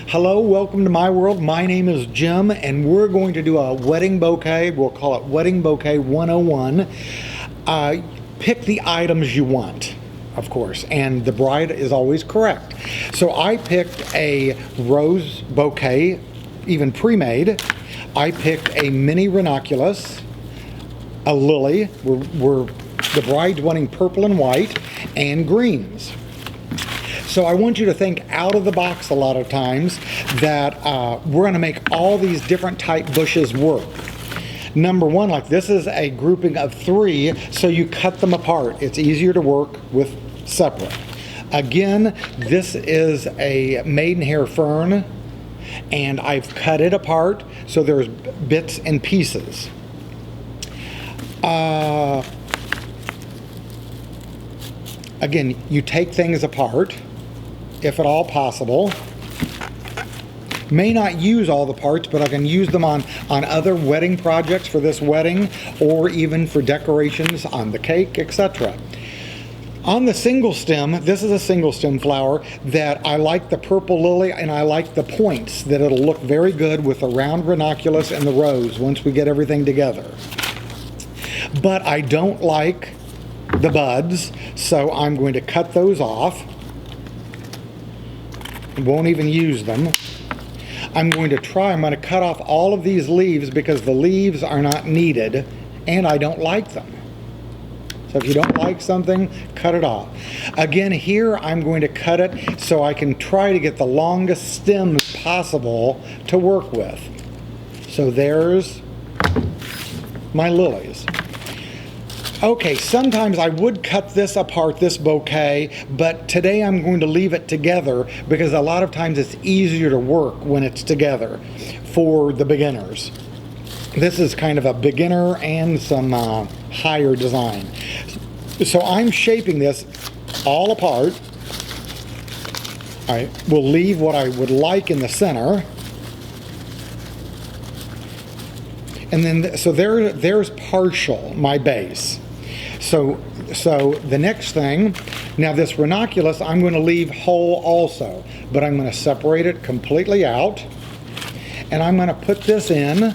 Hello, welcome to my world. My name is Jim, and we're going to do a wedding bouquet. We'll call it Wedding Bouquet 101. Pick the items you want, of course, and the bride is always correct. So I picked a rose bouquet, even pre-made. I picked a mini ranunculus, a lily. The bride's wanting purple and white, and greens. So I want you to think out of the box a lot of times that we're going to make all these different type bushes work. Number one, like this is a grouping of 3, so you cut them apart. It's easier to work with separate. Again, this is a maidenhair fern, and I've cut it apart so there's bits and pieces. Again, you take things apart, if at all possible. May not use all the parts, but I can use them on other wedding projects for this wedding, or even for decorations on the cake, etc. On the single stem, this is a single stem flower that I like the purple lily, and I like the points, that it'll look very good with the round ranunculus and the rose once we get everything together. But I don't like the buds, so I'm going to cut those off. Won't even use them. I'm going to cut off all of these leaves because the leaves are not needed and I don't like them. So if you don't like something, cut it off. Again, here I'm going to cut it so I can try to get the longest stems possible to work with. So there's my lilies. Okay, sometimes I would cut this apart, this bouquet, but today I'm going to leave it together because a lot of times it's easier to work when it's together for the beginners. This is kind of a beginner and some higher design. So I'm shaping this all apart. I will leave what I would like in the center. And then, so there's partial, my base. So the next thing, now this ranunculus I'm going to leave whole also, but I'm going to separate it completely out, and I'm going to put this in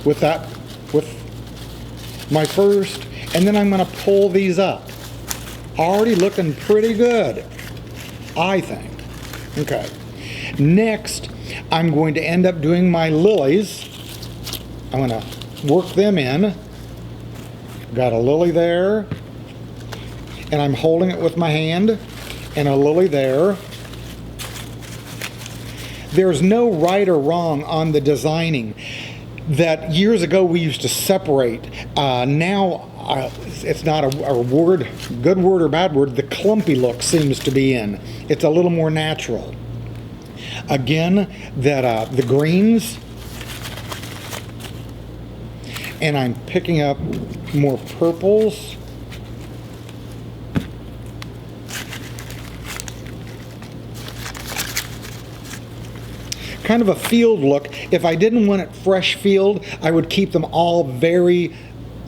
with my first, and then I'm going to pull these up. Already looking pretty good, I think. Okay. Next, I'm going to end up doing my lilies. I'm going to work them in. Got a lily there, and I'm holding it with my hand, and a lily there. There's no right or wrong on the designing. That years ago we used to separate. Now it's not a word, good word or bad word. The clumpy look seems to be in. It's a little more natural. Again, that the greens. And I'm picking up more purples. Kind of a field look. If I didn't want it fresh field, I would keep them all very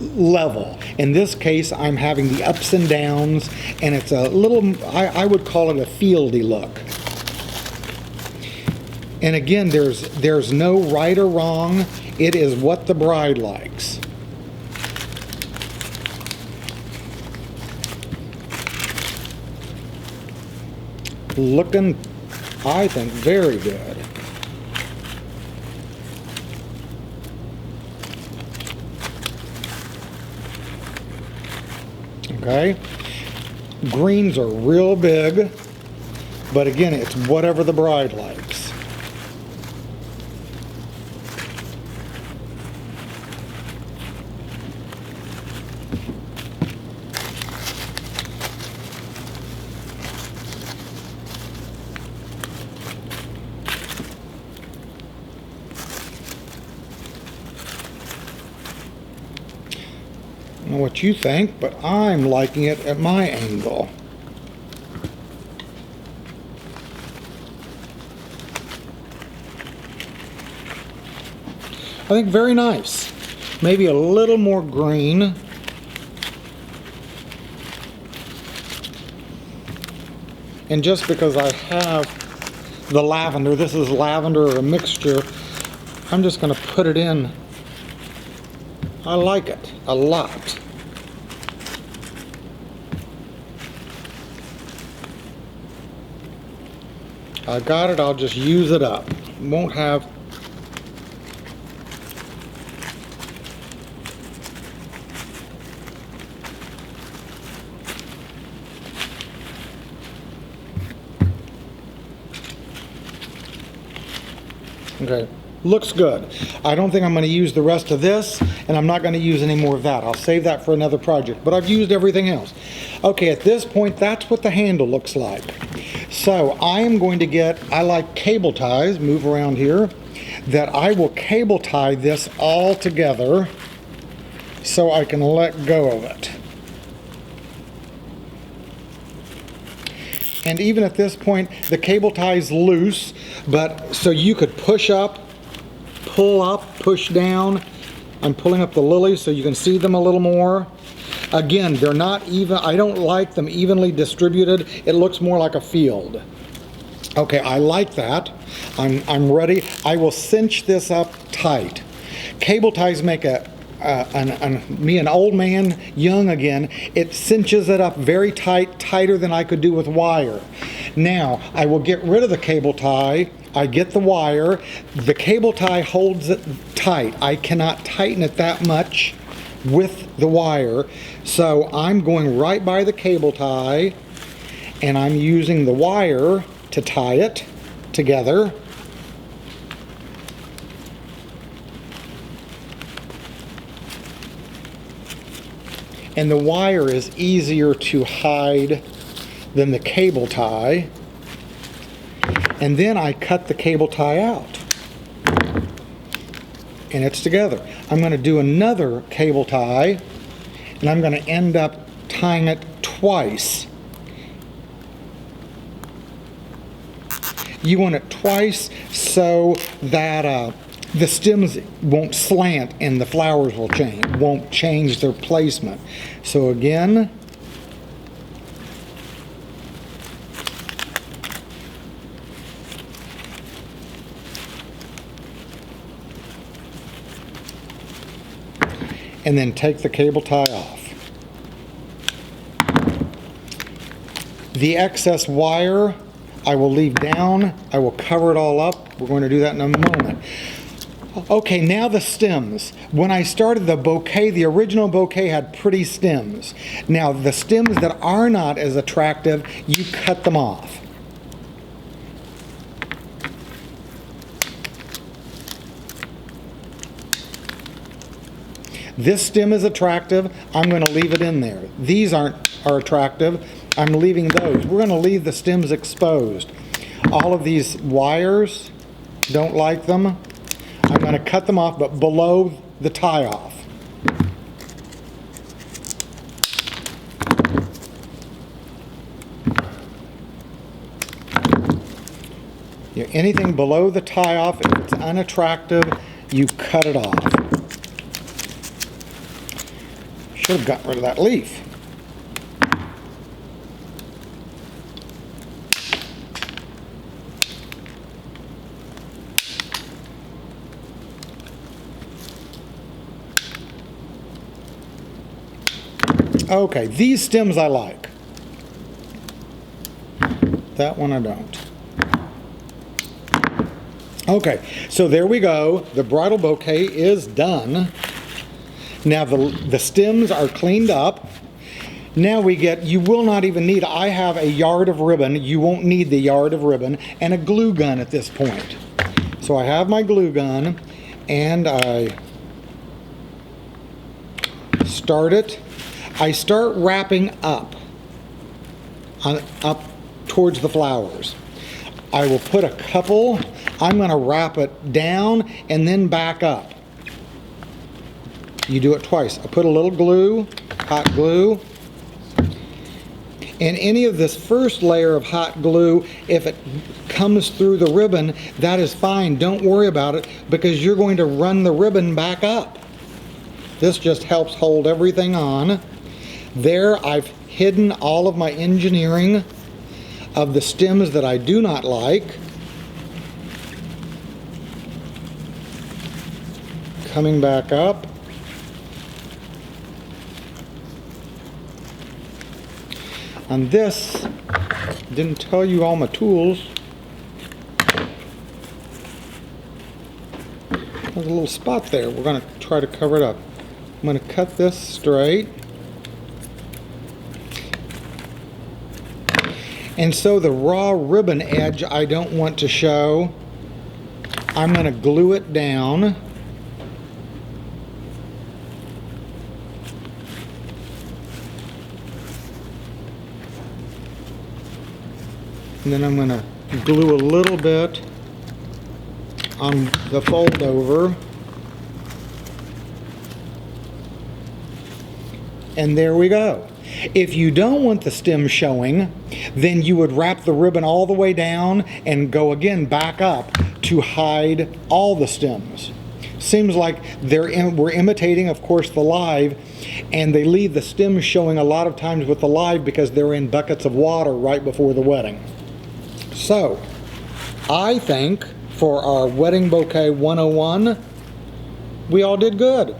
level. In this case, I'm having the ups and downs, and it's a little, I would call it a fieldy look. And again, there's no right or wrong. It is what the bride likes. Looking, I think, very good. Okay. Greens are real big, but again, it's whatever the bride likes. I don't know what you think, but I'm liking it at my angle. I think very nice. Maybe a little more green. And just because I have the lavender. This is lavender or a mixture. I'm just going to put it in. I like it a lot. I got it, I'll just use it up. Won't have. Okay, looks good. I don't think I'm going to use the rest of this, and I'm not going to use any more of that. I'll save that for another project, but I've used everything else. Okay, at this point, that's what the handle looks like. So I am going to get, I like cable ties, move around here, that I will cable tie this all together so I can let go of it. And even at this point, the cable tie is loose, but so you could push up, push down. I'm pulling up the lilies so you can see them a little more. Again, they're not even, I don't like them evenly distributed. It looks more like a field. Okay, I like that. I'm ready. I will cinch this up tight. Cable ties make me an old man young again. It cinches it up very tight, tighter than I could do with wire. Now, I will get rid of the cable tie. I get the wire. The cable tie holds it tight. I cannot tighten it that much with the wire. So I'm going right by the cable tie, and I'm using the wire to tie it together. And the wire is easier to hide than the cable tie. And then I cut the cable tie out. And it's together. I'm going to do another cable tie, and I'm going to end up tying it twice. You want it twice so that the stems won't slant and the flowers won't change their placement. So again, and then take the cable tie off. The excess wire I will leave down. I will cover it all up. We're going to do that in a moment. Okay, now the stems. When I started the bouquet, the original bouquet had pretty stems. Now the stems that are not as attractive, you cut them off. This stem is attractive. I'm going to leave it in there. These are attractive. I'm leaving those. We're going to leave the stems exposed. All of these wires, don't like them. I'm going to cut them off, but below the tie off. Anything below the tie off, if it's unattractive, you cut it off. Should have gotten rid of that leaf. Okay, these stems I like. That one I don't. Okay, so there we go. The bridal bouquet is done. Now the stems are cleaned up. Now we get, you will not even need, I have a yard of ribbon. You won't need the yard of ribbon and a glue gun at this point. So I have my glue gun and I start it. I start wrapping up towards the flowers. I will put a couple, I'm going to wrap it down and then back up. You do it twice. I put a little glue, hot glue, and any of this first layer of hot glue, if it comes through the ribbon, that is fine. Don't worry about it because you're going to run the ribbon back up. This just helps hold everything on. There, I've hidden all of my engineering of the stems that I do not like. coming back up. On this, didn't tell you all my tools. There's a little spot there. We're going to try to cover it up. I'm going to cut this straight. And so the raw ribbon edge I don't want to show. I'm going to glue it down. And then I'm going to glue a little bit on the fold over. And there we go. If you don't want the stem showing, then you would wrap the ribbon all the way down and go again back up to hide all the stems. Seems like we're imitating, of course, the live, and they leave the stems showing a lot of times with the live because they're in buckets of water right before the wedding. So, I think for our Wedding Bouquet 101, we all did good.